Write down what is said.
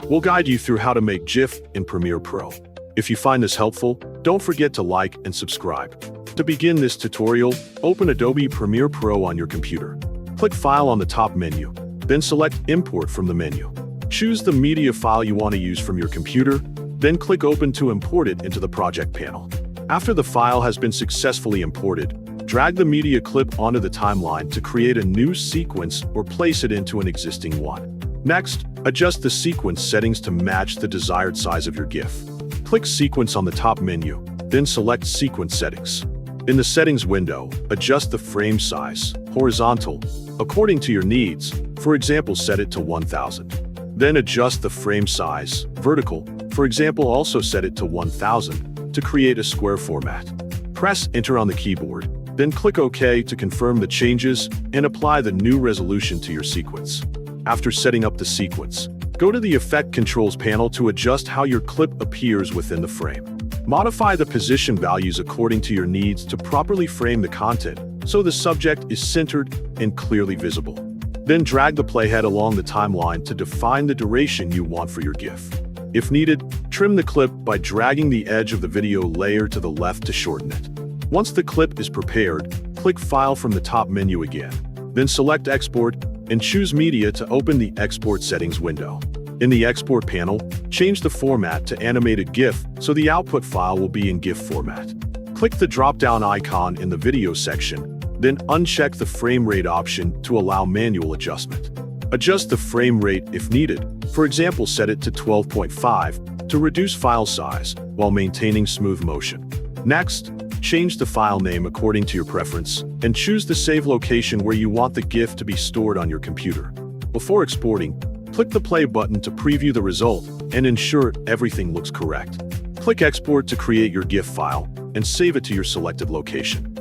We'll guide you through how to make GIF in Premiere Pro. If you find this helpful, don't forget to like and subscribe. To begin this tutorial, open Adobe Premiere Pro on your computer. Click File on the top menu, then select Import from the menu. Choose the media file you want to use from your computer, then click Open to import it into the project panel. After the file has been successfully imported, drag the media clip onto the timeline to create a new sequence or place it into an existing one. Next, adjust the sequence settings to match the desired size of your GIF. Click Sequence on the top menu, then select Sequence Settings. In the Settings window, adjust the frame size, horizontal, according to your needs. For example, set it to 1000. Then adjust the frame size, vertical, for example, also set it to 1000 to create a square format. Press Enter on the keyboard, then click OK to confirm the changes and apply the new resolution to your sequence. After setting up the sequence, go to the Effect Controls panel to adjust how your clip appears within the frame. Modify the position values according to your needs to properly frame the content so the subject is centered and clearly visible. Then drag the playhead along the timeline to define the duration you want for your GIF. If needed, trim the clip by dragging the edge of the video layer to the left to shorten it. Once the clip is prepared, click File from the top menu again. Then select Export and choose Media to open the Export Settings window. In the Export panel, change the format to Animated GIF so the output file will be in GIF format. Click the drop-down icon in the Video section, then uncheck the frame rate option to allow manual adjustment. Adjust the frame rate if needed. For example, set it to 12.5 to reduce file size while maintaining smooth motion. Next, change the file name according to your preference and choose the save location where you want the GIF to be stored on your computer. Before exporting, click the play button to preview the result and ensure everything looks correct. Click Export to create your GIF file and save it to your selected location.